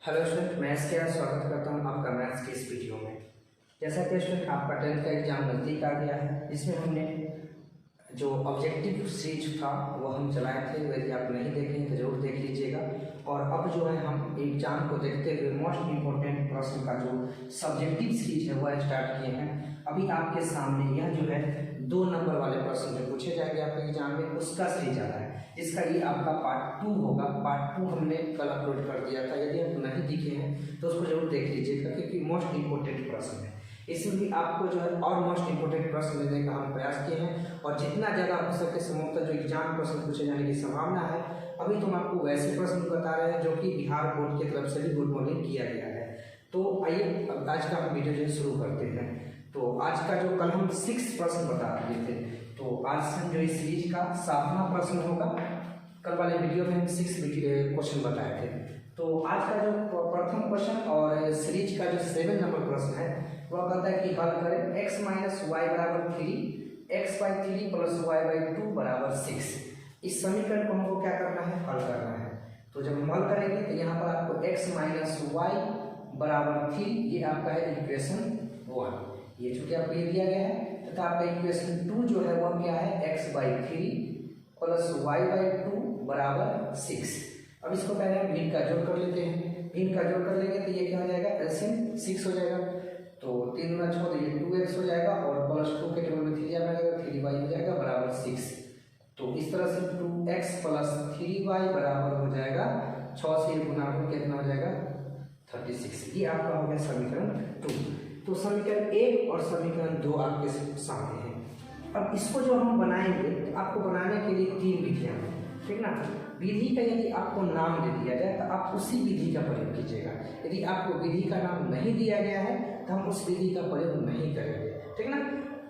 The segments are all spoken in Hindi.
हेलो स्टूडेंट, मैं इसके स्वागत करता हूं आपका मैथ्स के इस वीडियो में। जैसा कि स्टूडेंट आपका 10th का एग्जाम नज़दीक आ गया है, जिसमें हमने जो ऑब्जेक्टिव सीरीज था वो हम चलाए थे। यदि आप नहीं देखें तो जरूर देख लीजिएगा। और अब जो है हम एग्जाम को देखते हुए मोस्ट इम्पोर्टेंट प्रश्न का जो सब्जेक्टिव सीरीज है वह स्टार्ट किए हैं। अभी आपके सामने यह जो है 2 नंबर वाले प्रश्न जो पूछे जाएंगे आपके एग्जाम में, उसका सीरीज आ रहा है। इसका ये आपका पार्ट 2 होगा। पार्ट 2 हमने कल अपलोड कर दिया था। यदि आप नहीं दिखे हैं तो उसको जरूर देख लीजिएगा, क्योंकि मोस्ट इम्पोर्टेंट प्रश्न है। इसमें भी आपको जो है और मोस्ट इम्पोर्टेंट प्रश्न लेने का हम प्रयास किए हैं, और जितना ज़्यादा हो सके संभवतः जो एग्जाम प्रश्न पूछे जाने की संभावना है। अभी तो हम आपको वैसे प्रश्न बता रहे हैं जो कि बिहार बोर्ड की तरफ से भी गुड मॉर्निंग किया गया है। तो आइए आज का हम वीडियो जो शुरू करते हैं। तो आज का जो कल हम 6 प्रश्न बता दिए थे, तो आज हम जो इस सीरीज का 7वां प्रश्न होगा। कल वाले वीडियो में हम 6 क्वेश्चन बताए थे। तो आज का जो प्रथम क्वेश्चन और सीरीज का जो 7 नंबर प्रश्न है वह कहता है कि हल करें x माइनस वाई बराबर 3, x/3 प्लस y/2 बराबर 6। इस समीकरण को हमको क्या करना है? हल करना है। तो जब हम हल करेंगे तो यहाँ पर आपको x माइनस वाई बराबर 3, ये आपका है इक्वेशन 1। ये चूंकि आपको ये दिया गया है, तथा आपका इक्वेशन 2 जो है वह क्या है? x/3 प्लस y/2 बराबर 6। अब इसको पहले हम भिन्न का जोड़ कर लेते हैं। भिन्न का जोड़ कर लेंगे तो ये क्या हो जाएगा? एलसीएम 6 हो जाएगा। तो 3 गुना 6 तो ये 2x हो जाएगा, और प्लस 2 के टेबल में 3 आ जाएगा, 3y हो जाएगा बराबर 6। तो इस तरह से 2x प्लस 3y बराबर हो जाएगा 6 से गुना कर कितना हो जाएगा? 36। ये आपका हो गया समीकरण 2। तो समीकरण 1 और समीकरण 2 आपके सामने है। अब इसको जो हम बनाएंगे तो आपको बनाने के लिए 3 विधियां हैं, ठीक ना। विधि का यदि आपको नाम दे दिया जाए तो आप उसी विधि का प्रयोग कीजिएगा। यदि आपको विधि का नाम नहीं दिया गया है तो हम उस विधि का प्रयोग नहीं करेंगे, ठीक ना।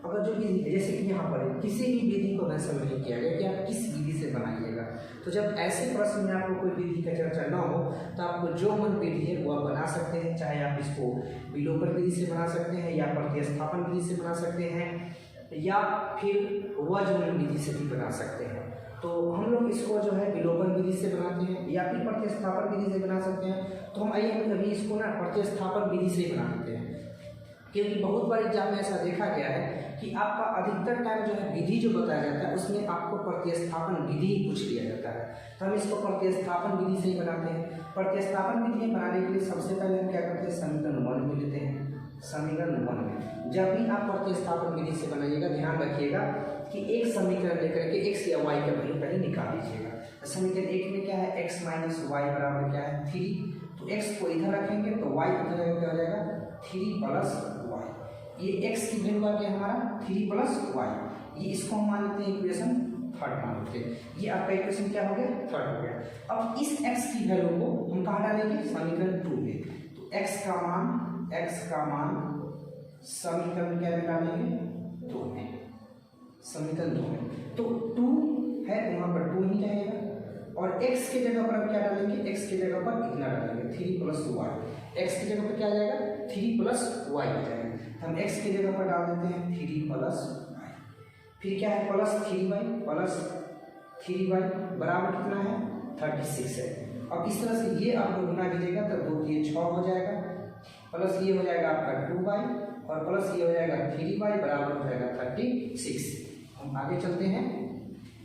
अगर जो विधि जैसे कि यहाँ पर किसी भी विधि को मेंशन नहीं किया गया कि आप किस विधि से बनाइएगा, तो जब ऐसे प्रश्न में आपको कोई विधि का चर्चा न हो तो आपको जो मन विधि है वह बना सकते हैं। चाहे आप इसको विलोपन विधि से बना सकते हैं, या प्रतिस्थापन विधि से बना सकते हैं, या फिर वज्रमूल विधि से भी बना सकते हैं। तो हम लोग इसको जो है विलोपन विधि से बनाते हैं, या फिर प्रतिस्थापन विधि से बना सकते हैं। तो हम आइए हम अभी इसको ना प्रतिस्थापन विधि से ही बना देते हैं, क्योंकि बहुत बार एग्जाम में ऐसा देखा गया है कि आपका अधिकतर टाइम जो है विधि जो बताया जाता है उसमें आपको प्रतिस्थापन विधि ही पूछ लिया जाता है। तो हम इसको प्रतिस्थापन विधि से ही बनाते हैं। प्रतिस्थापन विधि बनाने के लिए सबसे पहले हम क्या करते हैं? समीकरण 1 में लेते हैं। समीकरण 1 में जब भी आप प्रतिस्थापन विधि से बनाइएगा, ध्यान रखिएगा कि एक समीकरण लेकर के x या y का वैल्यू पहले निकाल लीजिएगा। समीकरण 1 में क्या है? x माइनस वाई बराबर क्या है? 3। तो x को इधर रखेंगे तो y इधर क्या हो जाएगा? 3 प्लस वाई। ये x की वैल्यू आ गया हमारा 3 प्लस वाई। ये इसको हम मान लेते हैं इक्वेशन 3 मान लेते हैं। ये आपका इक्वेशन क्या हो गया? 3 हो गया। अब इस x की वैल्यू को हम कहाँ डालेंगे? समीकरण 2 में। तो x का मान समीकरण क्या में डालेंगे? 2 में। समीकरण 2 में तो 2 है, वहां पर 2 ही रहेगा, और x के जगह पर हम क्या डालेंगे? x के जगह पर इतना डालेंगे 3 प्लस वाई। x की जगह पर क्या आ जाएगा? 3 प्लस वाई आ जाएगा। हम x की जगह पर डाल देते हैं 3 प्लस वाई। फिर क्या है? प्लस 3y बराबर कितना है? 36 है। अब इस तरह से ये आप लोग गुना कीजिएगा तो 2 ये 6 हो जाएगा, प्लस ये हो जाएगा आपका 2y, और प्लस ये हो जाएगा 3y बराबर हो जाएगा 36। हम आगे चलते हैं।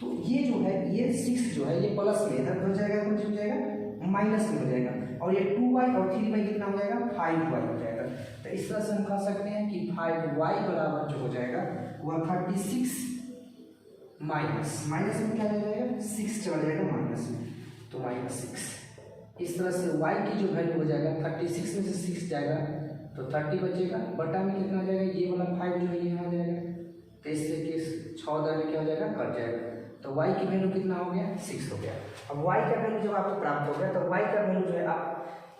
तो ये जो है ये 6 जो है ये प्लस में इधर हो जाएगा, कुछ हो जाएगा माइनस में हो जाएगा, और ये 2y और 3y कितना हो जाएगा? 5y हो जाएगा। तो इस तरह से हम कह सकते हैं कि 5y बराबर जो हो जाएगा वह 36 माइनस में क्या हो जाएगा? 6 चला जाएगा माइनस में, तो -6। इस तरह से y की जो वैल्यू हो जाएगा 36 में से 6 जाएगा तो 30 बचेगा, बटा में कितना हो जाएगा? ये वाला 5 जो है ये आ जाएगा, तो इससे कि 14 में क्या हो जाएगा? कट जाएगा। तो y की वैल्यू कितना हो गया? 6 हो गया। अब y का वैल्यू जब आपको प्राप्त हो गया तो y का वैल्यू जो है आप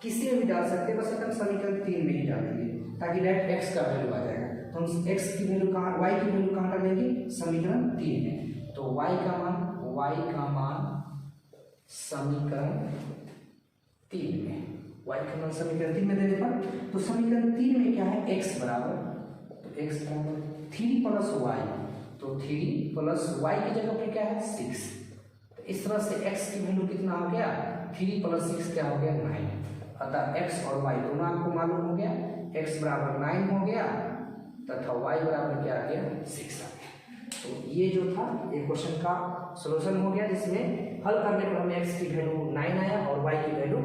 किसी में भी डाल सकते हैं, बस हम समीकरण 3 में ही डालेंगे ताकि डायरेक्ट x का वैल्यू आ जाएगा। तो हम x की वैल्यू कहाँ, y की वैल्यू कहाँ डालेंगे? समीकरण 3 में। तो y का मान समीकरण 3 में, y का मान समीकरण 3 में देने पर तो समीकरण 3 में क्या है? x बराबर 3 प्लस वाई, तो 3 प्लस वाई की जगह पर क्या है? 6। तो इस तरह से x की वैल्यू कितना हो गया? 3 प्लस 6 क्या हो गया? 9। अतः x और y दोनों आपको मालूम हो गया, x बराबर 9 हो गया तथा y बराबर क्या आ गया 6 आ गया। तो ये जो था ये क्वेश्चन का सॉल्यूशन हो गया, जिसमें हल करने पर हमें x की वैल्यू 9 आया और y की वैल्यू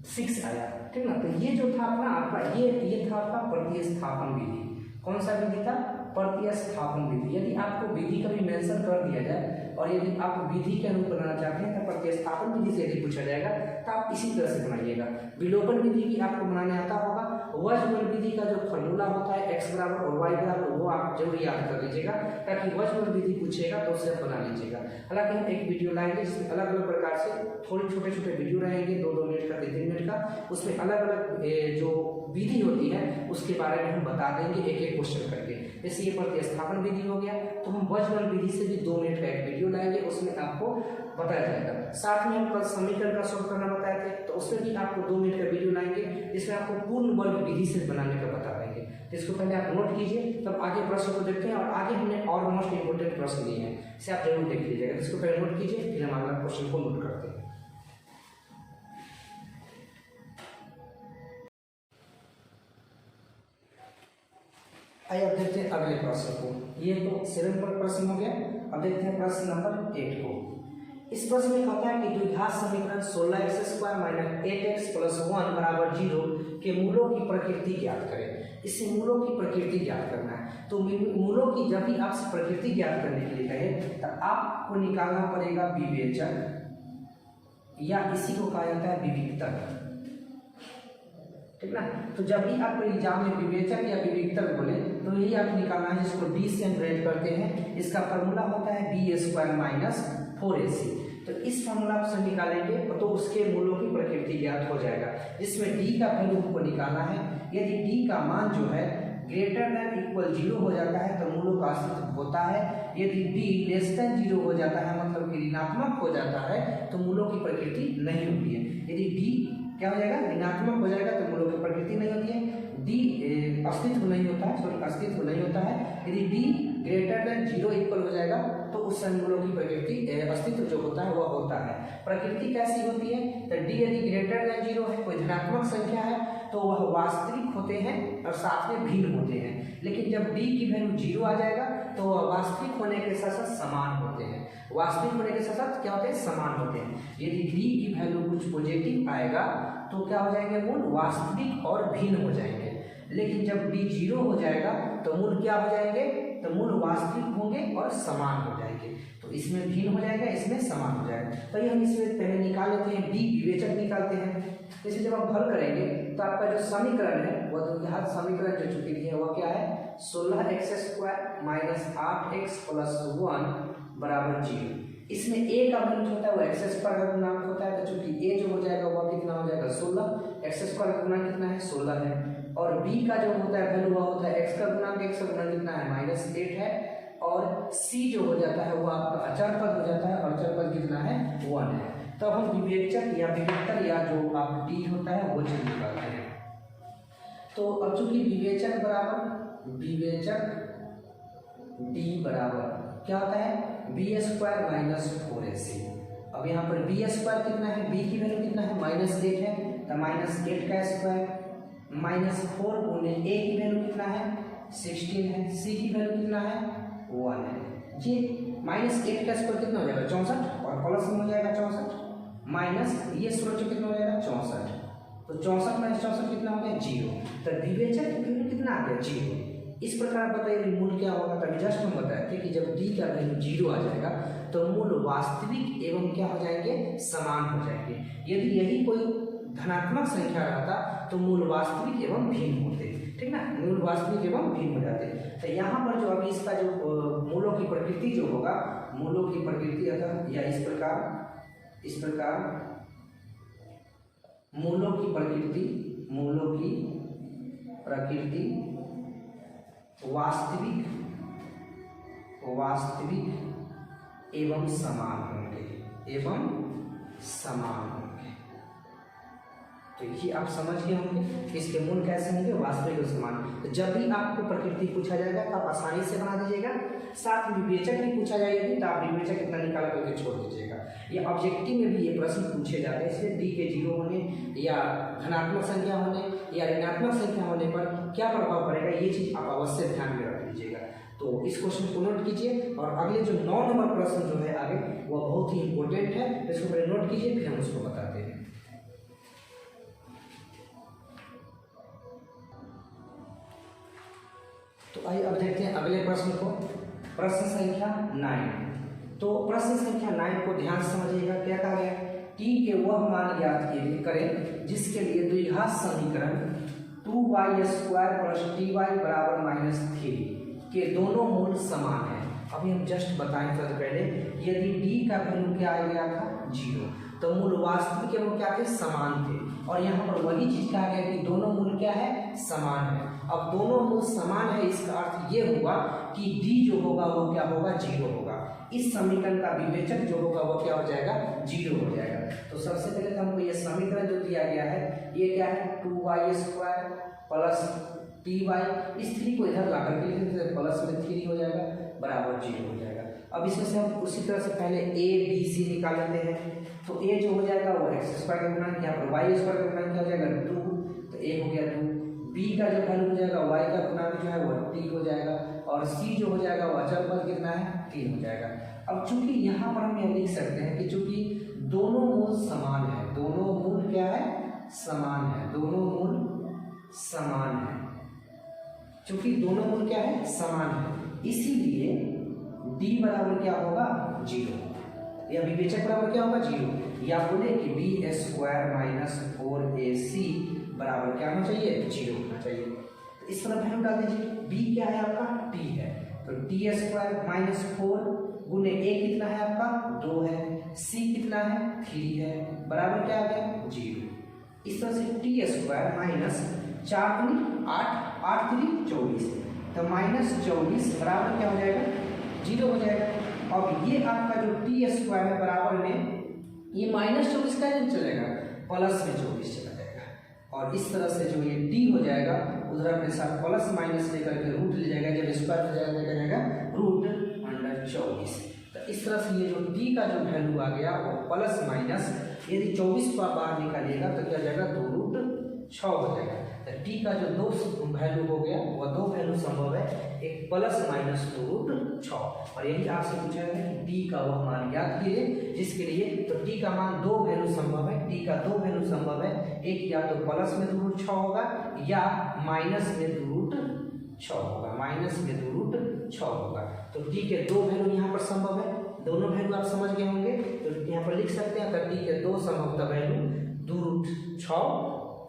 6 आया, ठीक ना। तो ये जो था अपना आपका ये था आपका प्रतिस्थापन विधि। कौन सा विधि था? प्रतिस्थापन विधि। यदि आपको विधि का भी मेंशन कर दिया जाए और यदि आप विधि के अनुरूप बनाना चाहते हैं तो प्रतिस्थापन विधि से यदि पूछा जाएगा तो आप इसी तरह से बनाइएगा। विलोपन विधि की आपको बनाने आता होगा। वज्रमूल विधि का जो फॉर्मूला होता है x बराबर और y बराबर, वो आप जरूर याद कर लीजिएगा, ताकि वज्रमूल विधि पूछेगा तो उससे बना लीजिएगा। हालांकि हम एक वीडियो लाएंगे जिसमें अलग अलग प्रकार से थोड़े छोटे छोटे वीडियो रहेंगे, 2-2 मिनट का 3-3 मिनट का, उसमें अलग अलग जो विधि होती है उसके बारे में हम बता देंगे एक एक क्वेश्चन करके। जैसे ये प्रतिस्थापन विधि हो गया तो हम वज्रमूल विधि से भी 2 मिनट का एक वीडियो लाएंगे, उसमें आपको बताया जाएगा। साथ में हम कल समीकरण का सॉल्व करना बताए थे, तो उसमें भी आपको 2 मिनट का वीडियो लाएंगे जिसमें आपको पूर्ण वर्ग विधि से बनाने का बता देंगे। इसको पहले आप नोट कीजिए, तब आगे प्रश्न को देखते हैं। और आगे हमने और मोस्ट इंपोर्टेंट प्रश्न लिए हैं, इसे आप जरूर देख लीजिएगा। इसको पहले नोट कीजिए, फिर हम अगला क्वेश्चन को नोट करते हैं। आइए अब देखते हैं अगले प्रश्न को। ये तो 7 पर प्रश्न हो गया। अब देखते हैं प्रश्न नंबर 8 को। इस प्रश्न में कहता है कि द्विघात समीकरण 16x² - 8x + 1 बराबर 0 के मूलों की प्रकृति ज्ञात करें। इससे मूलों की प्रकृति ज्ञात करना है। तो मूलों की जब भी आपसे प्रकृति ज्ञात करने के लिए कहे तो आपको निकालना पड़ेगा विवेचक, या इसी को कहा जाता है विविक्तक, ठीक ना। तो जब भी आपको एग्जाम में विवेचक या विविक्तक बोले तो यही आप निकालना है, जिसको d से हम रेड करते हैं। इसका फॉर्मूला होता है b² - 4ac। तो इस फॉर्मूला से निकालेंगे तो उसके मूलों की प्रकृति ज्ञात हो जाएगा, जिसमें d का वैल्यू हमको निकालना है। यदि d का मान जो है ग्रेटर देन इक्वल 0 हो जाता है तो मूलों का अस्तित्व होता है। यदि d लेस देन 0 हो जाता है, मतलब कि ऋणात्मक हो जाता है, तो मूलों की प्रकृति नहीं होती है। यदि d क्या हो जाएगा, ऋणात्मक हो जाएगा, तो मूलों की प्रकृति नहीं होती है। d अस्तित्व नहीं होता है, सॉरी अस्तित्व नहीं होता है। यदि d ग्रेटर देन 0 इक्वल हो जाएगा तो उस समय मूलों की प्रकृति अस्तित्व जो होता है वह होता है। प्रकृति कैसी होती है? तो d यदि ग्रेटर देन 0 है, कोई धनात्मक संख्या है, तो वह वास्तविक होते हैं और साथ में भिन्न होते हैं। लेकिन जब d की वैल्यू 0 आ जाएगा तो वह वास्तविक होने के साथ साथ समान होते हैं। वास्तविक होने के साथ साथ क्या होते हैं? समान होते हैं। यदि d की वैल्यू कुछ पॉजिटिव आएगा तो क्या हो जाएंगे? मूल वास्तविक और भिन्न हो जाएंगे। लेकिन जब d 0 हो जाएगा तो मूल क्या हो जाएंगे? तो मूल वास्तविक होंगे और समान हो जाएंगे। तो इसमें भिन्न हो जाएगा, इसमें समान हो जाएगा। तो ये हम इसमें पहले निकाल लेते हैं, d विवेचक निकालते हैं। जैसे जब हम हल करेंगे तो आपका जो समीकरण है वह द्विघात समीकरण जो चुकी दी है वह क्या है? 16x² - 8x + 1 बराबर 0। इसमें a का वैल्यू होता है वो x² का गुणांक होता है, तो चूंकि a जो हो जाएगा वह कितना हो जाएगा 16, x² का गुणांक कितना है 16 है। और b का जो होता है वैल्यू वह होता है x का गुणांक, x का गुणांक कितना है -8 है। और c जो हो जाता है वो आपका अचर पद हो जाता है, और अचर पद कितना है 1 है। तब हम विवेचक या विविक्तक या जो आप d होता है वो चीज निकालते हैं। तो अब चूंकि विवेचक d बराबर क्या होता है? b² - 4ac। अब यहाँ पर b² कितना है? b की वैल्यू कितना है? -8 है, तो -8 का स्क्वायर -4 गुने a की वैल्यू कितना है? 16 है, c की वैल्यू कितना है? 1 है। ये -8 का स्क्वायर कितना हो जाएगा? 64, और प्लस में हो जाएगा 64, माइनस ये 16 कितना हो जाएगा? 64। तो 64 - 64 कितना हो गया? 0। तो विवेचक की वैल्यू कितना आ गया? 0। इस प्रकार बताइए मूल क्या होगा? तभी जस्ट हम बताए थे कि जब d का वैल्यू 0 आ जाएगा तो मूल वास्तविक एवं क्या हो जाएंगे? समान हो जाएंगे। यदि यही कोई धनात्मक संख्या रहता तो मूल वास्तविक एवं भिन्न होते, ठीक ना। मूल वास्तविक एवं भिन्न हो जाते। तो यहाँ पर जो अभी इसका जो मूलों की प्रकृति जो होगा, मूलों की प्रकृति अतः या इस प्रकार मूलों की प्रकृति वास्तविक एवं समान होंगे, तो ये आप समझ गए होंगे इसके मूल कैसे होंगे, वास्तविक और समान। तो जब भी आपको प्रकृति पूछा जाएगा तो आप आसानी से बना दीजिएगा। साथ में विवेचक भी पूछा जाएगी तो आप विवेचक कितना निकाला करके छोड़ दीजिएगा। ये ऑब्जेक्टिव में भी ये प्रश्न पूछे जाते हैं, इसलिए डी के 0 होने या धनात्मक संख्या होने या ऋणात्मक संख्या होने पर क्या प्रभाव पड़ेगा, ये चीज आप अवश्य ध्यान में रख लीजिएगा। तो इस क्वेश्चन को नोट कीजिए और अगले जो 9 नंबर प्रश्न जो है आगे वो बहुत ही इंपॉर्टेंट है, इसको पहले नोट कीजिए फिर हम उसको बताते हैं। तो आइए अब देखते हैं अगले प्रश्न को, प्रश्न संख्या 9। तो प्रश्न संख्या 9 को ध्यान से समझिएगा। क्या कहा गया, टी के वह मान ज्ञात करें जिसके लिए द्विघात समीकरण 2y² + ty = -3 के दोनों मूल समान है। अभी हम जस्ट बताएं सबसे पहले, यदि d का वैल्यू क्या आ गया था 0, तो मूल वास्तविक एवं क्या थे, समान थे। और यहाँ पर वही चीज कहा गया कि दोनों मूल क्या है, समान है। अब दोनों मूल समान है, इसका अर्थ ये हुआ कि d जो होगा वो क्या होगा, 0 होगा। इस समीकरण का विवेचक जो होगा वो क्या हो जाएगा, 0 हो जाएगा। तो सबसे पहले तो हमको ये समीकरण जो दिया गया है ये क्या है, 2y² + ty, इस 3 को इधर ला करके लिख देते हैं, प्लस में 3 हो जाएगा बराबर 0 हो जाएगा। अब इसमें से हम उसी तरह से पहले a b c निकाल लेते हैं। तो a जो हो जाएगा वो x² का गुणन, यहाँ पर y² का गुणन क्या हो जाएगा 2, तो a हो गया 2। b का जो वैल्यू हो जाएगा y का गुणन जो है वो t हो जाएगा, और c जो हो जाएगा वो अचल पद कितना है, 3 हो जाएगा। अब चूंकि यहाँ पर हम यह लिख सकते हैं कि चूंकि दोनों मूल समान है, दोनों मूल क्या है, समान है, दोनों मूल समान है, चूंकि दोनों मूल क्या है, समान है, इसीलिए d बराबर क्या होगा, 0, या विवेचक बराबर क्या होगा, 0, या बोले कि b² - 4ac बराबर क्या होना चाहिए, 0 होना चाहिए। तो इस तरह वैल्यू डाल दीजिए। b क्या है आपका, t है, तो t² - 4 गुने a कितना है आपका, 2 है, c कितना है, 3 है, बराबर क्या आ गया, 0। इस तरह से t² - 4 × 8 8 × 24, तो -24 बराबर क्या हो जाएगा, 0 हो जाएगा। अब ये आपका जो t² है बराबर में ये -24 का चलेगा, प्लस में 24 चला जाएगा, और इस तरह से जो ये d हो जाएगा उधर अपने साथ प्लस माइनस लेकर के रूट ले जाएगा, जब स्क्वायर हो जाएगा क्या जाएगा, √24। तो इस तरह से ये जो d का जो वैल्यू आ गया वो प्लस माइनस, यदि 24 को आप बाहर निकालिएगा तो क्या जाएगा, 2√6 हो जाएगा। तो t का जो 2 वैल्यू हो गया वो 2 वैल्यू संभव है, एक प्लस माइनस 2√6, और यही आपसे पूछा है कि t का वह मान ज्ञात कीजिए जिसके लिए, तो t का मान 2 वैल्यू संभव है, t का 2 वैल्यू संभव है, एक या तो प्लस में 2√6 होगा या माइनस में 2√6 होगा, माइनस में 2√6 होगा। तो t के 2 वैल्यू यहाँ पर संभव है, दोनों वैल्यू आप समझ गए होंगे, तो यहाँ पर लिख सकते हैं t के 2 संभवतः वैल्यू 2√6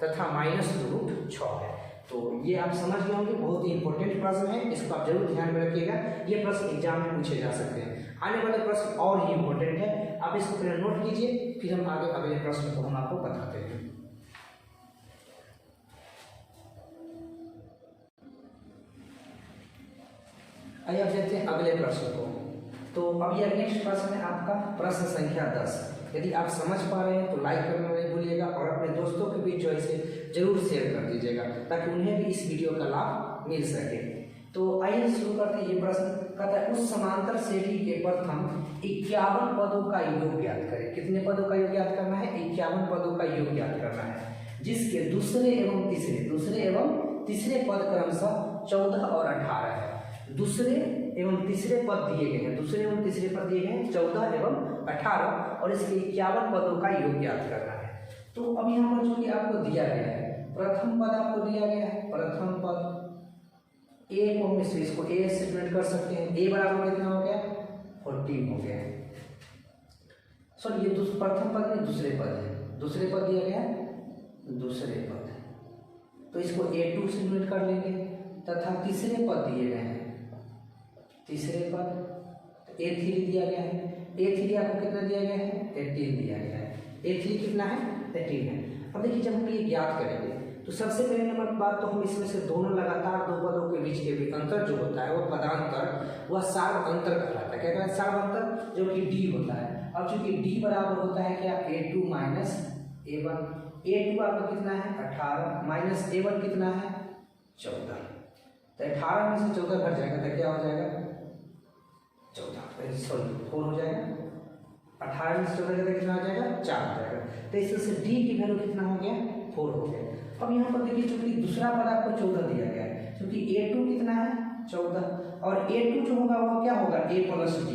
तथा -2√6 है। तो ये आप समझ गए होंगे, बहुत ही इंपॉर्टेंट प्रश्न है, इसको आप जरूर ध्यान में रखिएगा, ये प्रश्न एग्जाम में पूछे जा सकते हैं। आने वाले प्रश्न और ही इंपॉर्टेंट है, आप इसको पहले नोट कीजिए, फिर हम आगे अगले प्रश्न को हम आपको बताते हैं। आइए अब देखते हैं अगले प्रश्न को। तो अब यह नेक्स्ट प्रश्न है आपका, प्रश्न संख्या 10। यदि आप समझ पा रहे हैं तो लाइक करना नहीं भूलिएगा, और अपने दोस्तों के बीच जो इसे जरूर शेयर कर दीजिएगा ताकि उन्हें भी इस वीडियो का लाभ मिल सके। तो आइए शुरू करते हैं। ये प्रश्न कहता है उस समांतर श्रेणी के प्रथम 51 पदों का योग ज्ञात करें। कितने पदों का योग ज्ञात करना है, 51 पदों का योग ज्ञात करना है, जिसके दूसरे एवं तीसरे पद क्रमशः 14 और 18 है। दूसरे एवं तीसरे पद दिए गए हैं, दूसरे एवं तीसरे पद दिए गए हैं 14 एवं 18, और इसके 51 पदों का योग ज्ञात करना है। तो अब यहाँ पर जो कि आपको दिया गया है, प्रथम पद आपको दिया गया है, प्रथम पद a को हम इसको a से डिनोट कर सकते हैं, a बराबर कितना हो गया, 14 हो गया। सॉरी ये प्रथम पद नहीं दूसरे पद है, दूसरे पद दिया गया है, दूसरे पद, तो इसको a2 से डिनोट कर लेंगे, तथा तीसरे पद दिए गए हैं, तीसरे पद a3 दिया गया है, a3 आपको कितना दिया गया है, 18 दिया गया है, a3 कितना है, 18 है। अब देखिए जब हम ये ज्ञात करेंगे तो सबसे पहले नंबर बात, तो हम इसमें से दोनों लगातार दो पदों के बीच के भी अंतर जो होता है वो पदांतर, वह सार्व अंतर कहलाता है। क्या कहलाता है, सार्व अंतर, जो कि d होता है। अब चूंकि d बराबर होता है क्या, a2 - A1, A2 आपका कितना है 18 माइनस A1 कितना है 14। तो 18 में से 14 घट जाएगा तो क्या हो जाएगा 14, सॉरी 4 हो जाएगा। 18 में से 14 घटा कितना हो जाएगा 4 हो जाएगा। तो इसमें से D की वैल्यू कितना हो गया 4 हो गया। अब यहाँ पर देखिए चूंकि दूसरा पद आपको 14 दिया गया है, क्योंकि A2 कितना है 14 और A2 जो होगा वो क्या होगा A प्लस D।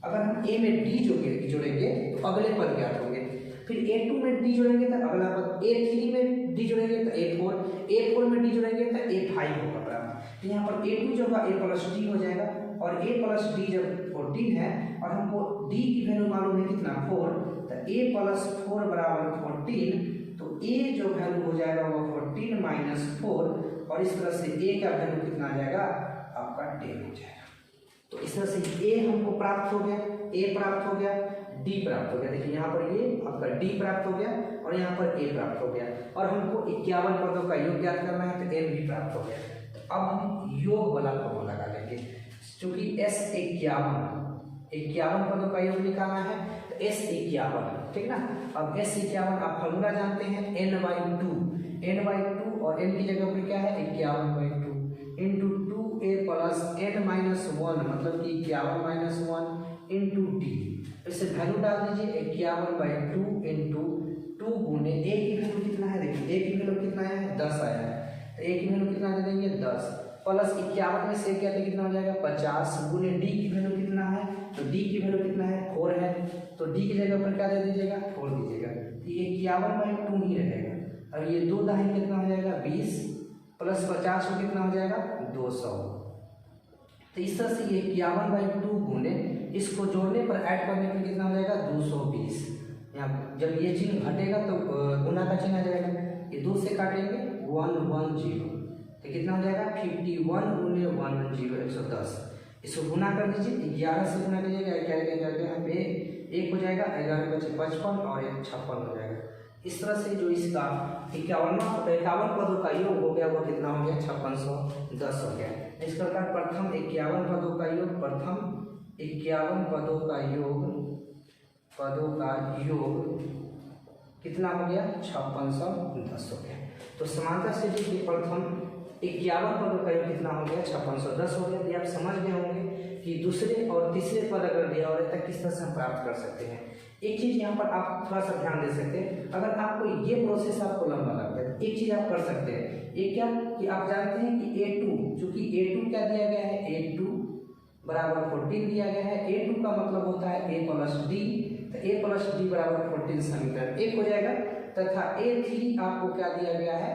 अगर हम A में D जोड़ेंगे तो अगले पद ज्ञात होंगे, फिर A2 में D जोड़ेंगे तो अगला पद, A3 में D जोड़ेंगे तो A4, A4 में D जोड़ेंगे तो A5 होगा। तो यहाँ पर A2 जो होगा A प्लस D हो जाएगा और A प्लस D जब 14 है और हमको D की वैल्यू मालूम है कितना 4, तो A प्लस 4 बराबर 14, तो A जो वैल्यू हो जाएगा वो 14 माइनस 4 और इस तरह से A का वैल्यू कितना आ जाएगा आपका 10 हो जाएगा। तो इस तरह से A हमको प्राप्त हो गया, A प्राप्त हो गया, D प्राप्त हो गया। देखिए यहाँ पर ये आपका D प्राप्त हो गया और यहाँ पर A प्राप्त हो गया और हमको 51 पदों का योग ज्ञात करना है तो M भी प्राप्त हो गया। तो अब हम योग वाला फॉर्मूला लगा लेंगे, क्योंकि S 51 पदों का योग निकालना है तो S 51, ठीक ना। अब S 51 आप फॉर्मूला जानते हैं n/2 और n की जगह पर क्या है 51/2 into 2a plus n minus 1 मतलब कि 51 माइनस 1 इंटू डी। इसे वैल्यू डाल दीजिए 51/2 इंटू 2 गुने a की वैल्यू कितना है, देखिए a की वैल्यू कितना है 10 आया है, तो a की वैल्यू कितना दे देंगे 10 प्लस 51 में से क्या कितना हो जाएगा 50 गुने d की वैल्यू कितना है, तो d की वैल्यू कितना है 4 है, तो d की जगह पर क्या दे दीजिएगा 4 दीजिएगा, तो ये 51/2 ही रहेगा। और ये 2 दाएं कितना हो जाएगा 20 प्लस 50 को कितना हो जाएगा 200। तो इस तरह से ये 51/2 गुने इसको जोड़ने पर ऐड करने पर कितना हो जाएगा 220। यहाँ जब ये चिन्ह घटेगा तो गुना का चिन्ह आ जाएगा, ये 2 से काटेंगे 110, तो कितना हो जाएगा 51 गुने 110 110। इसको गुना कर दीजिए 11 से गुना कीजिएगा, क्या यहाँ पे 1 हो जाएगा, 11 बचे 55 और 1 56 हो जाएगा। इस तरह से जो इसका 51 पदों का योग हो गया वो कितना हो गया 5610 हो गया। इस प्रकार प्रथम 51 पदों का योग कितना हो गया 5610 हो गया। तो समानता से देखिए प्रथम 51 पदों का योग कितना हो गया 5610 हो गया। तो आप समझ गए होंगे कि दूसरे और तीसरे पद अगर दिया और तक किस तरह से हम प्राप्त कर सकते हैं। एक चीज यहाँ पर आप थोड़ा सा ध्यान दे सकते हैं, अगर आपको ये प्रोसेस आपको लंबा लगता है एक चीज आप कर सकते हैं, ये क्या कि आप जानते हैं कि A2 चूंकि A2 क्या दिया गया है A2 बराबर 14 दिया गया है, A2 का मतलब होता है A प्लस D, तो A प्लस D बराबर 14 समीकरण 1 हो जाएगा, तथा A3 आपको क्या दिया गया है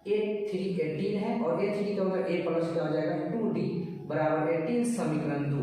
A3 18 है और A3 का मतलब A प्लस क्या हो जाएगा 2D बराबर 18 समीकरण 2।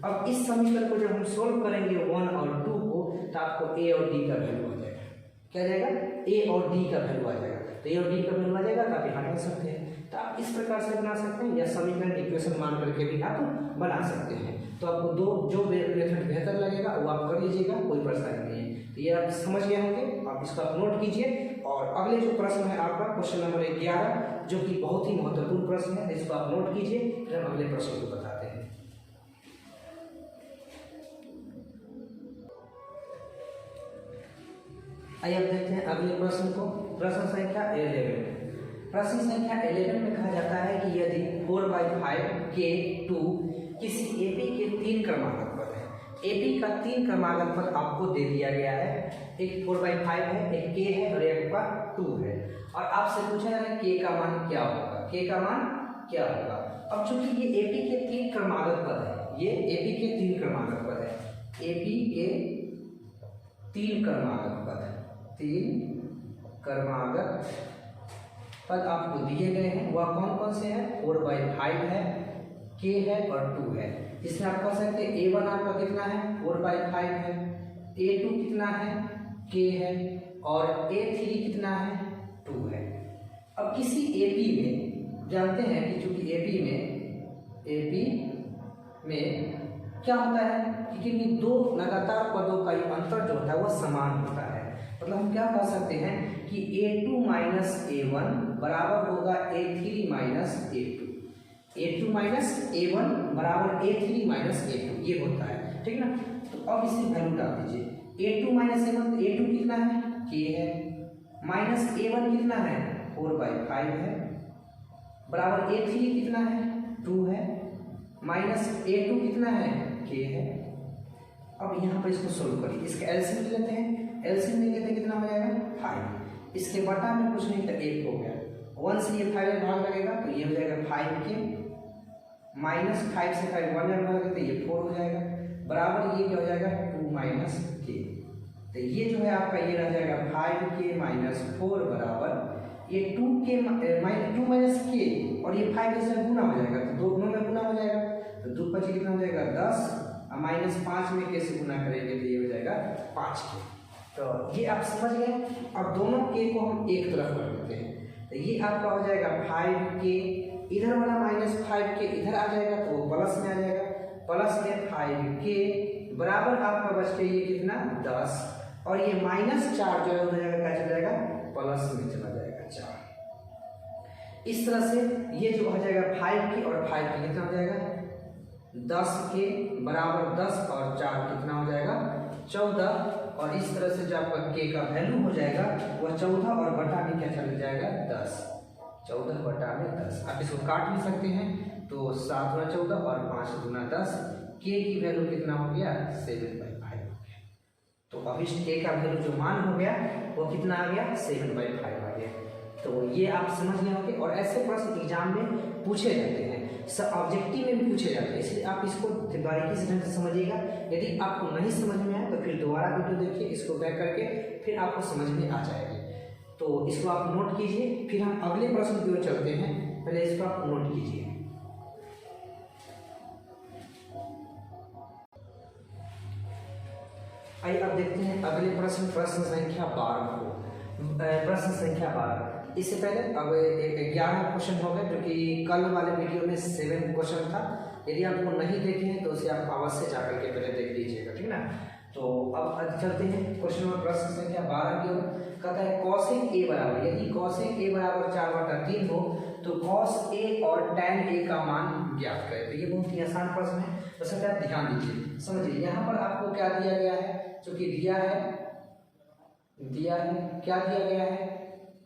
अब इस समीकरण को जब हम सोल्व करेंगे 1 और 2 को तो आपको A और D का वैल्यू आ जाएगा, क्या आ जाएगा A और D का वैल्यू आ जाएगा। तो A और D का वैल्यू आ जाएगा तो आप यहाँ कर सकते हैं। तो आप इस प्रकार से बना सकते हैं या समीकरण इक्वेशन मान करके भी आप बना सकते हैं। तो आपको जो मेथड बेहतर लगेगा वो आप कर लीजिएगा, कोई परेशानी नहीं है। तो ये आप समझ गए होंगे, आप इसको आप नोट कीजिए। और अगले जो प्रश्न है आपका क्वेश्चन नंबर 11 जो कि बहुत ही महत्वपूर्ण प्रश्न है, इसको आप नोट कीजिए, फिर हम अगले प्रश्न को बताते हैं। आइए अब देखते हैं अगले प्रश्न को। प्रश्न संख्या 11। प्रश्न संख्या 11 में कहा जाता है कि यदि 4/5 के 2 किसी एपी के 3 क्रमागत पद है, एपी का 3 क्रमागत पद आपको दे दिया गया है, एक 4/5 है, एक के है और एक का 2 है, और आपसे पूछा जा रहा है के का मान क्या होगा, के का मान क्या होगा। अब चूंकि ये एपी के 3 क्रमागत पद है, ये एपी के 3 क्रमागत पद है, एपी के 3 क्रमागत पद है, 3 क्रमागत पद आपको दिए गए हैं। वह कौन कौन से हैं 4/5 है, के है और 2 है। इसमें आप कह सकते हैं A1 आपका कितना है 4/5 है, A2 कितना है के है और A3 कितना है 2 है। अब किसी एपी में जानते हैं कि चूंकि एपी में क्या होता है कि किन्हीं 2 लगातार पदों का अंतर जो होता है वह समान होता है। मतलब हम क्या कह सकते हैं कि A2 माइनस A1 बराबर होगा A3 minus A2, A2 minus A1 बराबर A3 माइनस A2, ये होता है, ठीक ना। तो अब इसे वैल्यू डाल दीजिए, A2 माइनस A1, A2 कितना है K है माइनस A1 कितना है 4/5 है, बराबर A3 कितना है 2 है, माइनस A2 कितना है K है। अब यहाँ पर इसको सोल्व करिए, इसका एलसीएम लेते हैं, एलसीएम लेंगे तो कितना हो जाएगा 5, इसके बटा में कुछ नहीं तो 1 हो गया, 1 से ये 5 में भाग लगेगा तो ये हो जाएगा 5K, माइनस 5 से 5 1 में भाग तो ये 4 हो जाएगा, बराबर ये क्या हो जाएगा 2 माइनस K। तो ये जो है आपका ये रह जाएगा 5K माइनस 4 बराबर ये 2K 2 माइनस K और ये 5 से गुना हो जाएगा तो दोनों में गुना हो जाएगा, तो 2 5 कितना हो जाएगा 10 और माइनस 5 में K से गुना करेंगे तो ये हो जाएगा 5K। तो ये आप समझ गए। अब दोनों K को हम एक तरफ कर देते हैं, तो ये आपका हो जाएगा 5K, इधर वाला माइनस 5K इधर आ जाएगा तो वो प्लस में आ जाएगा, प्लस में 5K बराबर आपका बच के ये कितना 10 और ये माइनस 4 जो है हो जाएगा क्या चला जाएगा प्लस में चला जाएगा 4। इस तरह से ये जो हो जाएगा 5K और 5K कितना हो जाएगा 10K बराबर 10 और 4 कितना हो जाएगा 14, और इस तरह से जो आपका K का वैल्यू हो जाएगा वह 14 और बटा में क्या चल जाएगा 10, 14 बटा में 10। आप इसको काट भी सकते हैं तो 7 गुना 14 और 5 गुना 10, K की वैल्यू कितना हो गया 7/5। तो अभिष्ट K का वैल्यू जो मान हो गया वो कितना आ गया 7/5 आ गया। तो ये आप समझ गए होंगे, और ऐसे प्रश्न एग्जाम में पूछे जाते हैं, ऑब्जेक्टिव में भी पूछे जाते हैं, इसलिए आप इसको बारीकी से ढंग से समझिएगा। यदि आपको नहीं समझ में आए तो फिर दोबारा वीडियो देखिए, इसको बैक करके फिर आपको समझ में आ जाएगी। तो इसको आप नोट कीजिए, फिर हम अगले प्रश्न की ओर चलते हैं, पहले इसको आप नोट कीजिए। आइए अब देखते हैं अगले प्रश्न, प्रश्न संख्या 12 को। प्रश्न संख्या 12, इससे पहले अब 11 क्वेश्चन हो गए, जो कि कल वाले वीडियो में 7 क्वेश्चन था। यदि आप वो नहीं देखे हैं तो उसे आप अवश्य जाकर के पहले देख लीजिएगा, ठीक ना। तो अब चलते हैं क्वेश्चन नंबर प्रश्न संख्या 12 की ओर। कहता है cosec A बराबर, यदि cosec A बराबर 4/3 हो तो cos A और tan A का मान ज्ञात करें। तो ये बहुत ही आसान प्रश्न है, तो सबसे आप ध्यान दीजिए, समझिए। यहाँ पर आपको क्या दिया गया है, जो कि दिया है क्या दिया गया है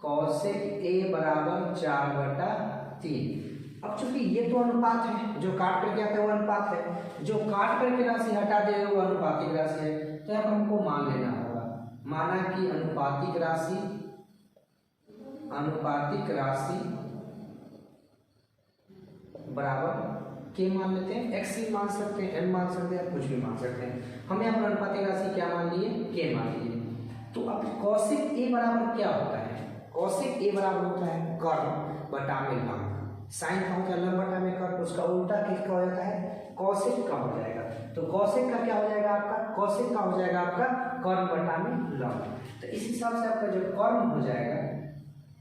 cosec A बराबर 4/3। अब चूंकि ये तो अनुपात है, जो काट करके आता है वो अनुपात है, जो काट करके राशि हटा देगा वो अनुपातिक राशि है। तो यहाँ पर हमको मान लेना होगा, माना कि अनुपातिक राशि बराबर के मान लेते हैं, x भी मान सकते हैं, m मान सकते हैं, कुछ भी मान सकते हैं। हम यहाँ पर अनुपातिक राशि क्या मान लिए k मान लिए। तो अब cosec A बराबर क्या होता है, cosec A बराबर होता है कर्ण बटा में लंब। साइन का होता है लंब बटा में कर्ण, उसका उल्टा किसका हो जाता है cosec का हो जाएगा। तो cosec का क्या हो जाएगा आपका, cosec का हो जाएगा आपका कर्ण बटा में लंब। तो इस हिसाब से आपका जो कर्ण हो जाएगा,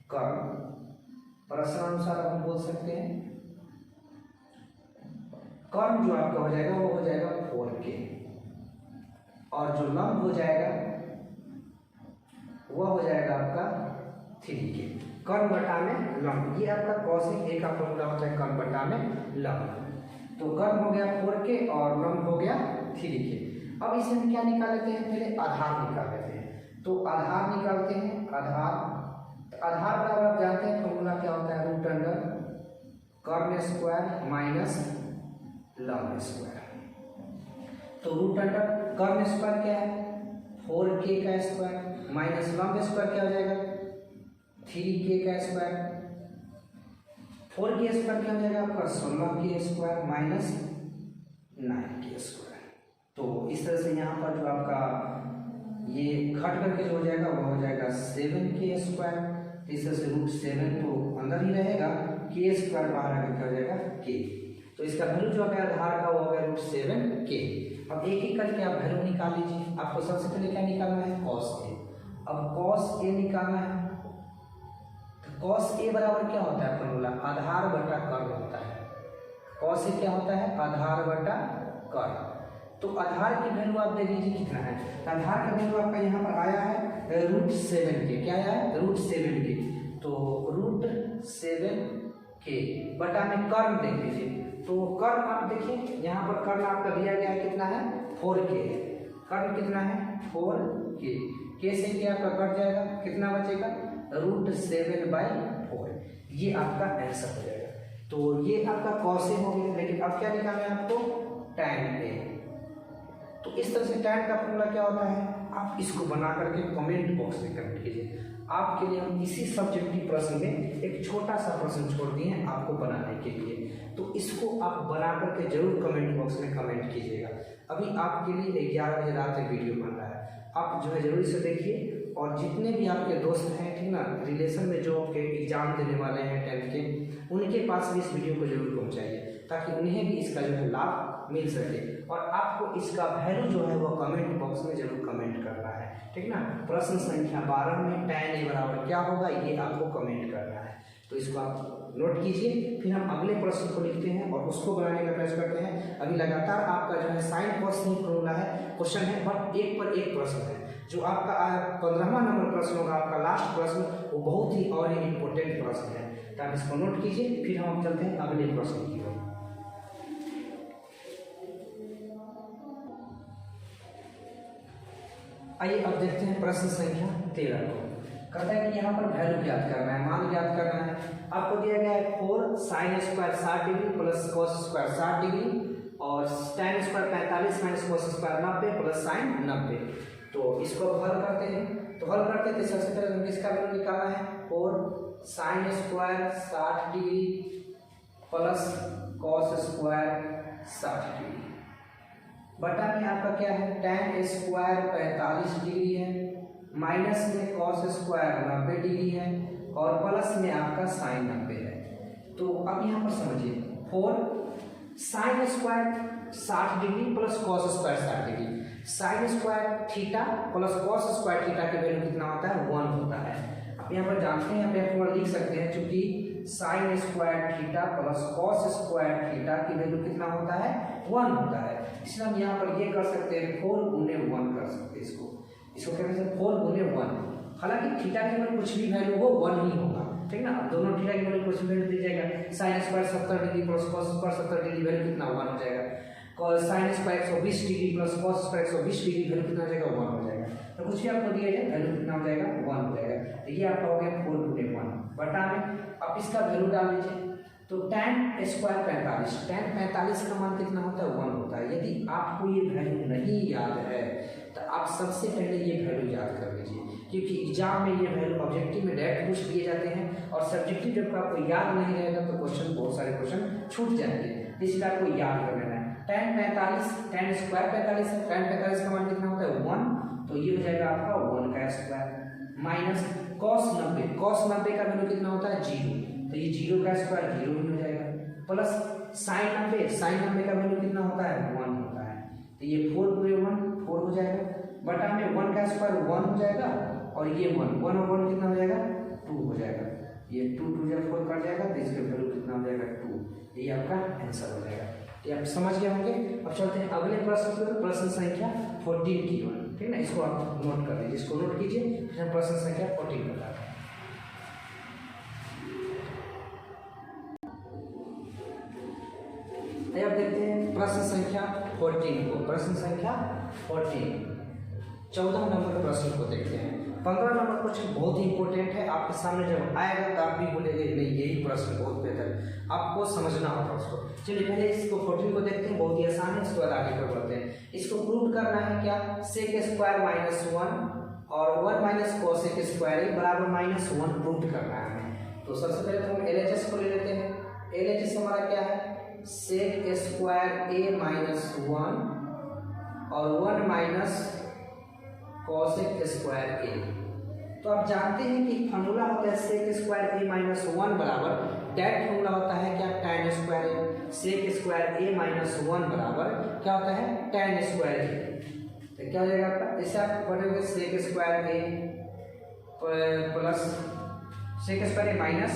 कर्ण प्रश्न अनुसार हम बोल सकते हैं, कर्ण जो आपका हो जाएगा वो हो जाएगा 4K, और जो लंब हो जाएगा वह हो जाएगा आपका 3K। कर्ण बटा में लंब, ये आपका cosec A का फॉर्मूला होता है कर्ण बटा में लंब। तो कर्ण हो गया 4K और लंब हो गया 3K। अब इसे हम क्या निकाल लेते हैं, पहले आधार निकाल लेते हैं। तो आधार निकालते हैं, आधार बराबर आप जानते हैं फॉर्मूला क्या होता है, रूट अंडर कर्ण स्क्वायर माइनस लंब स्क्वायर। तो रूट अंडर कर्ण स्क्वायर क्या है 4K का स्क्वायर माइनस लंब स्क्वायर क्या हो जाएगा 3K का स्क्वायर। 4K स्क्वायर क्या हो जाएगा आपका 16K square minus 9K square. तो इस तरह से यहाँ पर जो आपका ये घट करके जो हो जाएगा वो हो जाएगा 7K स्क्वायर। इस तरह से √7 तो अंदर ही रहेगा, K स्क्वायर बाहर आकर क्या हो जाएगा K। तो इसका वैल्यू जो है आधार का वो हो गया √7K। अब एक एक करके आप वैल्यू निकाल लीजिए। आपको सबसे पहले क्या निकालना है cos A। अब cos A निकालना है, तो cos A बराबर क्या होता है फॉर्मूला, आधार बटा कर्ण होता है। cos A क्या होता है आधार बटा कर्ण। तो आधार की वैल्यू आप देख लीजिए कितना है, तो आधार का वैल्यू आपका यहाँ पर आया है √7K। क्या आया है √7K। तो √7K बटा में कर्ण देख लीजिए। तो कर्ण आप देखिए यहाँ पर कर्ण आपका दिया गया है कितना है 4K। कर्ण कितना है 4K। के से के आपका कट जाएगा, कितना बचेगा √7/4। ये आपका आंसर हो जाएगा। तो ये आपका कॉस ए हो गया, लेकिन अब क्या निकालना है आपको tan ए। तो इस तरह से tan का फॉर्मूला क्या होता है, आप इसको बना करके कमेंट बॉक्स में कमेंट कीजिए। आपके लिए हम इसी सब्जेक्टिव प्रश्न में एक छोटा सा प्रश्न छोड़ दिए हैं आपको बनाने के लिए, तो इसको आप बना करके जरूर कमेंट बॉक्स में कमेंट कीजिएगा। अभी आपके लिए 11 बजे रात तक वीडियो बन रहा है, आप जो है जरूर इसे देखिए। और जितने भी आपके दोस्त हैं, ठीक ना, रिलेशन में जो आपके एग्जाम देने वाले हैं 10th के, उनके पास भी इस वीडियो को जरूर पहुंचाइए, ताकि उन्हें भी इसका जो है लाभ मिल सके। और आपको इसका वैल्यू जो है वो कमेंट बॉक्स में जरूर कमेंट करना है, ठीक ना। प्रश्न संख्या 12 में tan ए बराबर क्या होगा, ये आपको कमेंट करना है। तो इसको आप नोट कीजिए, फिर हम अगले प्रश्न को लिखते हैं और उसको बनाने का प्रयास करते हैं। अभी लगातार आपका जो है साइन कॉस नहीं फॉर्मूला है, क्वेश्चन है, बट एक पर एक प्रश्न है। जो आपका 15वां नंबर प्रश्न होगा, आपका लास्ट प्रश्न, वो बहुत ही और इम्पोर्टेंट प्रश्न है। तो आप इसको नोट कीजिए, फिर हम चलते हैं अगले प्रश्न की ओर। आइए अब देखते हैं प्रश्न संख्या 13 को। कहता है कि यहाँ पर वैल्यू ज्ञात करना है, मान ज्ञात करना है। आपको दिया गया है 4 sin square 60 degree plus cos square 60 degree और tan square 45 minus cos square 90 plus sin 90। तो इसको हल करते हैं। तो हल करते हैं तो सबसे पहले हमें इसका वैल्यू निकालना है 4 sin square 60 degree plus cos square 60 degree बटा में आपका क्या है tan स्क्वायर 45 डिग्री है, माइनस में cos स्क्वायर 90 डिग्री है और प्लस में आपका sin 90 है। तो अब यहाँ पर समझिए 4 sin square 60 degree plus cos square 60 degree, sin square theta plus cos square theta की वैल्यू कितना होता है 1 होता है। अब यहाँ पर जानते हैं, यहाँ पर लिख सकते हैं, चूंकि sin square theta plus cos square theta की वैल्यू कितना होता है 1 होता है। इसलिए हम यहाँ पर ये कर सकते हैं 4 गुने 1 कर सकते हैं। इसको क्या कहते हैं 4 गुने 1। हालांकि थीटा के अंदर कुछ भी वैल्यू हो 1 ही होगा, ठीक ना। अब दोनों थीटा की वैल्यू कुछ भी वैल्यू दी जाएगा, sin square 70 degree plus cos square 70 degree value कितना 1 हो जाएगा, sin square 120 degree plus cos square 120 degree value कितना हो जाएगा 1 हो जाएगा। तो कुछ भी आपको दिया जाए वैल्यू कितना हो जाएगा 1 हो जाएगा। तो ये आपका हो गया 4 गुने 1 बटा में आप इसका वैल्यू डाल दीजिए। तो tan स्क्वायर 45, tan 45 का मान कितना होता है 1 होता है। यदि आपको ये वैल्यू नहीं याद है तो आप सबसे पहले ये वैल्यू याद कर लीजिए, क्योंकि एग्जाम में ये वैल्यू ऑब्जेक्टिव में डायरेक्ट पूछ दिए जाते हैं और सब्जेक्टिव जब आपको याद नहीं रहेगा तो क्वेश्चन, बहुत सारे क्वेश्चन छूट जाएंगे। इसलिए आपको याद कर लेना है। tan 45, tan स्क्वायर 45 है, tan 45 का मान कितना होता है 1, तो ये हो जाएगा आपका 1 का स्क्वायर माइनस cos 90, cos 90 का वैल्यू कितना होता है 0, तो ये 0 का स्क्वायर 0 ही हो जाएगा, प्लस sin 90 का वैल्यू कितना होता है 1 होता है। तो ये 4 पूरे 1 4 हो जाएगा, बटा में 1 का स्क्वायर 1 हो जाएगा और ये 1 और 1 कितना हो जाएगा 2 हो जाएगा। ये 2 2 जब 4 कट जाएगा तो इसका वैल्यू कितना हो जाएगा 2। ये आपका आंसर हो जाएगा। ये आप समझ गए होंगे। अब चलते हैं अगले प्रश्न पर, प्रश्न संख्या 14 की ओर, ठीक ना। इसको आप नोट कर लीजिए, इसको नोट कीजिए, फिर हम प्रश्न संख्या 14 बताते हैं। अब देखते हैं प्रश्न संख्या 14 को। प्रश्न संख्या 14 14 नंबर प्रश्न को देखते हैं। 15 नंबर क्वेश्चन बहुत ही इंपॉर्टेंट है, आपके सामने जब आएगा तो आप भी बोलेंगे नहीं यही प्रश्न बहुत बेहतर, आपको समझना होगा उसको। चलिए पहले इसको 14 को देखते हैं, बहुत ही आसान है, इसके बाद आगे पर बढ़ते हैं। इसको प्रूव करना है क्या, sec स्क्वायर माइनस 1 और 1 माइनस cosec स्क्वायर बराबर माइनस 1 प्रूव करना है हमें। तो सबसे पहले तो हम LHS को ले लेते हैं। LHS हमारा क्या है sec स्क्वायर a माइनस 1 और 1 माइनस cosec स्क्वायर a। तो आप जानते हैं कि फॉर्मूला होता है sec स्क्वायर a माइनस 1 बराबर डायरेक्ट फॉर्मूला होता है क्या tan square a। sec square a minus 1 बराबर क्या होता है tan स्क्वायर a। तो क्या हो जाएगा आपका, जैसे आप पढ़ोगे sec square a plus sec square a minus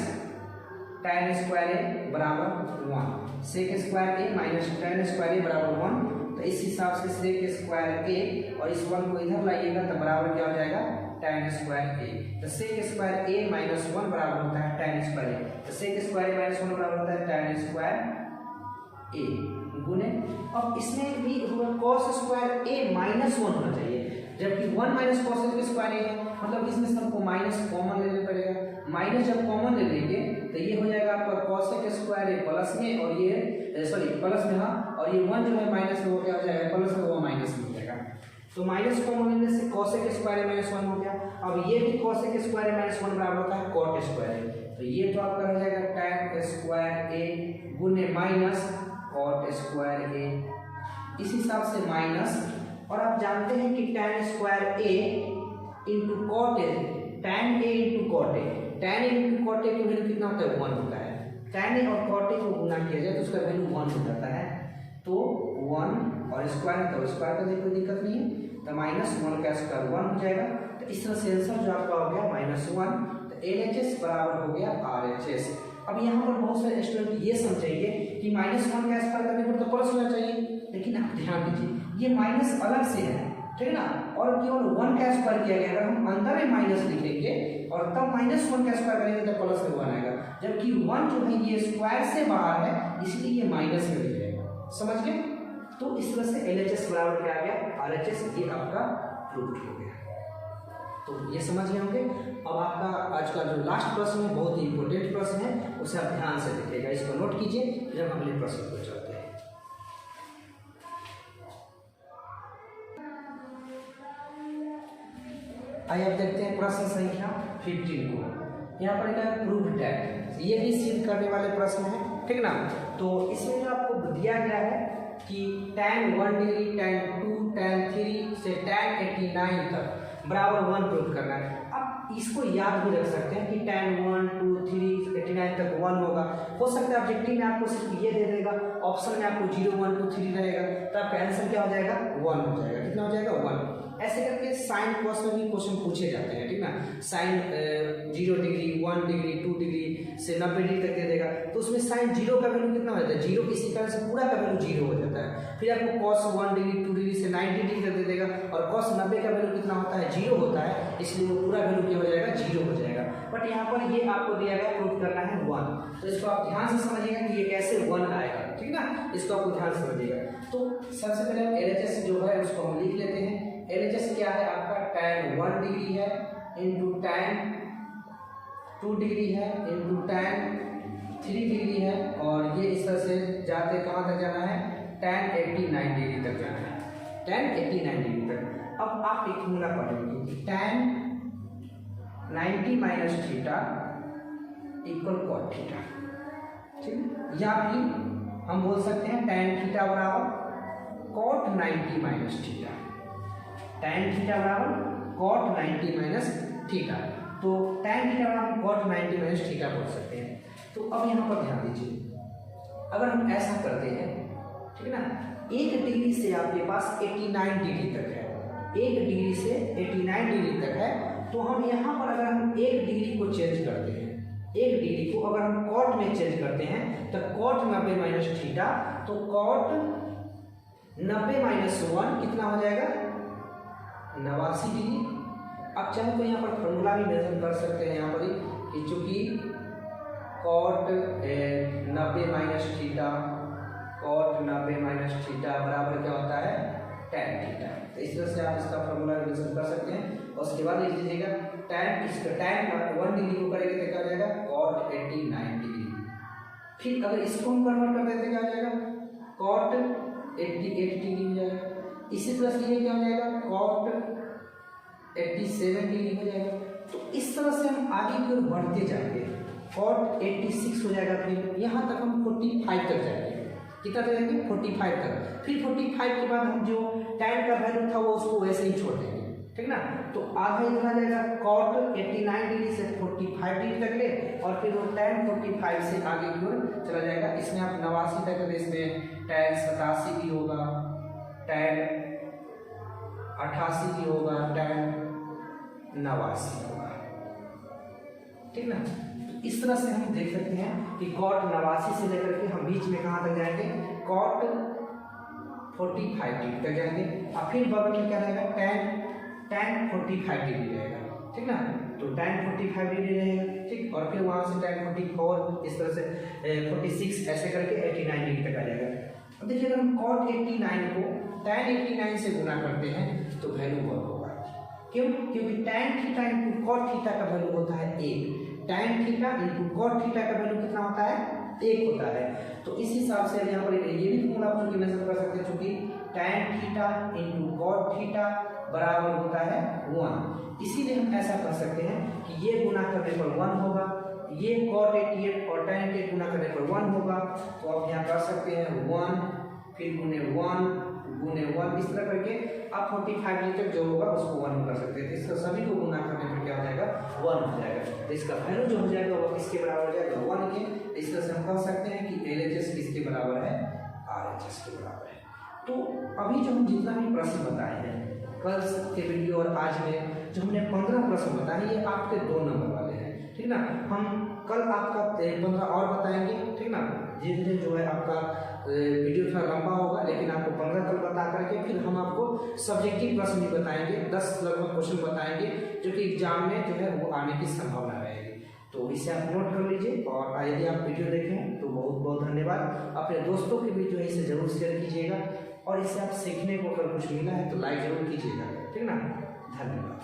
tan square a बराबर 1, sec square a minus tan square a बराबर 1। तो इस हिसाब से sec स्क्वायर a और इस 1 को इधर लाइएगा तो बराबर क्या हो जाएगा tan स्क्वायर a। तो sec स्क्वायर a माइनस 1 बराबर होता है tan स्क्वायर a। तो sec स्क्वायर a माइनस 1 बराबर होता है tan स्क्वायर a गुने, अब इसमें भी cos स्क्वायर a माइनस 1 होना चाहिए। जबकि 1 माइनस कॉसेक स्क्वायर ए है, मतलब इसमें से हमको माइनस कॉमन लेना पड़ेगा। माइनस जब कॉमन ले लेंगे तो ये हो जाएगा आपका कॉसेक स्क्वायर ए प्लस में, और ये सॉरी प्लस में, हाँ, और ये 1 जो है माइनस में वो क्या हो जाएगा, प्लस में वो माइनस में हो जाएगा। तो माइनस कॉमन लेने से कॉसेक स्क्वायर ए -1 हो गया। अब ये भी कॉसेक स्क्वायर ए -1 बराबर होता है कॉट स्क्वायर ए, तो ये तो आपका हो जाएगा tan स्क्वायर ए गुने माइनस कॉट स्क्वायर ए, इस हिसाब से माइनस, और आप जानते हैं कि tan square a into cot a, tan a into cot a, tan a into cot a की वैल्यू कितना होता है, 1 होता है। tan ए और कॉट ए को गुना किया जाए तो उसका वैल्यू 1 हो जाता है, तो 1 और स्क्वायर, तो स्क्वायर का कोई दिक्कत नहीं है, तो -1 का स्क्वायर 1 हो जाएगा। तो इस तरह से आंसर जो आपका हो गया -1, तो LHS बराबर हो गया RHS। अब यहाँ पर बहुत सारे स्टूडेंट ये समझेंगे कि -1 का स्क्वायर करने पर तो प्लस होना चाहिए, लेकिन आप ध्यान दीजिए ये माइनस अलग से है, ठीक है ना, और केवल 1 का स्क्वायर किया गया। अगर हम अंदर में माइनस लिखेंगे और तब -1 का स्क्वायर करेंगे तो प्लस में 1 आएगा, जबकि 1 जो है ये स्क्वायर से बाहर है, इसलिए ये माइनस में लिख जाएगा। समझ गए? तो इस तरह से LHS बराबर क्या आ गया, RHS, ये आपका प्रूफ हो गया। तो ये समझ गए होंगे। अब आपका आज का जो लास्ट प्रश्न है बहुत ही इंपॉर्टेंट प्रश्न है, उसे आप ध्यान से देखिएगा, इसको नोट कीजिए, जब हम अगले प्रश्न पर चलते हैं। आइए अब देखते हैं प्रश्न संख्या 15 को। यहाँ पर क्या है, प्रूव दैट, ये भी सिद्ध करने वाले प्रश्न है, ठीक ना। तो इसमें जो आपको दिया गया है कि tan 1 डिग्री, tan 2, tan 3 से tan 89 तक बराबर 1 प्रूव करना है। अब इसको याद भी रख सकते हैं कि tan 1, 2, 3, 89 तक 1 होगा। हो सकता है ऑब्जेक्टिव में आपको सिर्फ ये दे देगा, ऑप्शन में आपको 0, 1, 2, 3 रहेगा, तो आपका आंसर क्या हो जाएगा, 1 हो जाएगा। कितना हो जाएगा, 1। ऐसे करके साइन कॉस में भी क्वेश्चन पूछे जाते हैं, ठीक ना। साइन 0 डिग्री, 1 डिग्री, 2 डिग्री से 90 डिग्री तक दे देगा, तो उसमें साइन 0 का वैल्यू कितना हो जाता है, 0, इसी तरह से पूरा का वैल्यू 0 हो जाता है। फिर आपको कॉस 1 डिग्री, 2 डिग्री से 90 डिग्री तक दे देगा, और कॉस 90 का वैल्यू कितना होता है, 0 होता है, इसलिए वो पूरा वैल्यू क्या हो जाएगा, 0 हो जाएगा। बट यहाँ पर ये आपको दिया गया प्रूफ करना है 1, तो इसको आप ध्यान से समझिएगा कि ये कैसे 1 आएगा, ठीक ना, इसको आपको ध्यान से समझिएगा। तो सबसे पहले LHS जो है उसको हम लिख लेते हैं। LHS क्या है आपका, tan 1 डिग्री है इंटू tan 2 डिग्री है इंटू tan 3 डिग्री है, और ये इस तरह से जाते कहाँ तक जाना है, tan 89 डिग्री तक जाना है, tan 89 डिग्री तक। अब आप एक फॉर्मूला पढ़ेंगे, tan 90 minus theta equal cot theta, ठीक, या फिर हम बोल सकते हैं tan थीटा बराबर cot 90 minus theta, tan theta बराबर कॉट 90 माइनस थीटा, तो tan थीटा बराबर कॉट 90 माइनस थीटा बोल सकते हैं। तो अब यहाँ पर ध्यान दीजिए, अगर हम ऐसा करते हैं, ठीक है ना, 1 डिग्री से आपके पास 89 डिग्री तक है, 1 डिग्री से 89 डिग्री तक है, तो हम यहाँ पर अगर हम 1 डिग्री को चेंज करते हैं, 1 डिग्री को अगर हम कॉट में चेंज करते हैं तो कॉट 90 माइनस थीटा, तो कॉट 90 माइनस 1 कितना हो जाएगा, 89 डिग्री। अब चाहे तो यहाँ पर फॉर्मूला भी मेंशन कर सकते हैं यहाँ पर कि चूंकि cot 90 minus theta, cot 90 minus theta बराबर क्या होता है, tan थीटा। तो इस तरह से आप इसका फॉर्मूला भी मेंशन कर सकते हैं, और उसके बाद लिख दीजिएगा tan, इसका tan 1 डिग्री को करेंगे तो क्या हो जाएगा, कॉट 89 डिग्री। फिर अगर इसको हम कन्वर्ट कर देते क्या हो जाएगा, कॉट 88 डिग्री हो जाएगा। इसी तरह से ये क्या हो जाएगा, कॉट 87 डिग्री हो जाएगा। तो इस तरह से हम आगे की ओर बढ़ते जाएंगे, कॉट 86 हो जाएगा, फिर यहाँ तक हम 45 तक जाएंगे। कितना तक जाएंगे, 45 तक। फिर 45 के बाद हम जो tan का वैल्यू था वो उसको वैसे ही छोड़ देंगे, ठीक ना। तो आधा इतना आ जाएगा, कॉट 89 डिग्री से 45 डिग्री तक ले, और फिर वो tan 45 से आगे की ओर चला जाएगा। इसमें आप 89 तक, इसमें tan 87 भी होगा, tan 88 भी होगा, tan 89 होगा, ठीक ना। तो इस तरह से हम देख सकते हैं कि कॉट 89 से लेकर के हम बीच में कहाँ तक जाएंगे, कॉट 45 डिग्री तक जाएंगे, और फिर बगल में क्या रहेगा, tan 45 डिग्री रहेगा, ठीक ना। तो tan 45 डिग्री रहेगा, ठीक, और फिर वहाँ से tan 44, इस तरह से 46, ऐसे करके 89 डिग्री तक आ जाएगा। अब देखिए अगर हम cot 89 को tan 89 से गुना करते हैं तो वैल्यू 1 होगा, क्यों? क्योंकि tan theta into cot theta का वैल्यू होता है 1। tan theta into cot theta का वैल्यू कितना होता है? 1 होता है। तो इस हिसाब से यहाँ पर ये भी फॉर्मूला आप चूंकि मेजर कर सकते हैं, चूंकि tan theta into cot theta बराबर होता है 1। इसीलिए हम ऐसा कर सकते हैं कि ये गुना करने पर 1 होगा, ये cot 88 और tan 88 गुना करने पर 1 होगा। तो आप यहाँ कर सकते हैं 1 फिर गुने 1 इस तरह करके आप 45 तक जो होगा उसको 1 कर सकते हैं। तो इसका सभी को गुना करने पर क्या हो जाएगा? 1 हो जाएगा। तो इसका वैल्यू जो हो जाएगा वो किसके बराबर हो जाएगा? 1 के। इस तरह से हम कह सकते हैं कि LHS किसके बराबर है? RHS के बराबर है। तो अभी जो हम जितना भी प्रश्न बताए हैं कल के वीडियो और आज में जो हमने 15 प्रश्न बताए, ये आपके 2 नंबर वाले हैं, ठीक ना। हम कल आपका 15 और बताएंगे, ठीक ना। धीरे धीरे जो है आपका वीडियो थोड़ा लंबा होगा, लेकिन आपको 15 कल बता करके फिर हम आपको सब्जेक्टिव प्रश्न भी बताएंगे। 10 लगभग क्वेश्चन बताएंगे जो कि एग्जाम में जो है वो आने की संभावना रहेगी। तो इसे आप नोट कर लीजिए, और यदि आप वीडियो देखें तो बहुत बहुत धन्यवाद। अपने दोस्तों के भी जो है इसे जरूर शेयर कीजिएगा, और इससे आप सीखने को अगर कुछ मिला है तो लाइक जरूर कीजिएगा, ठीक ना। धन्यवाद।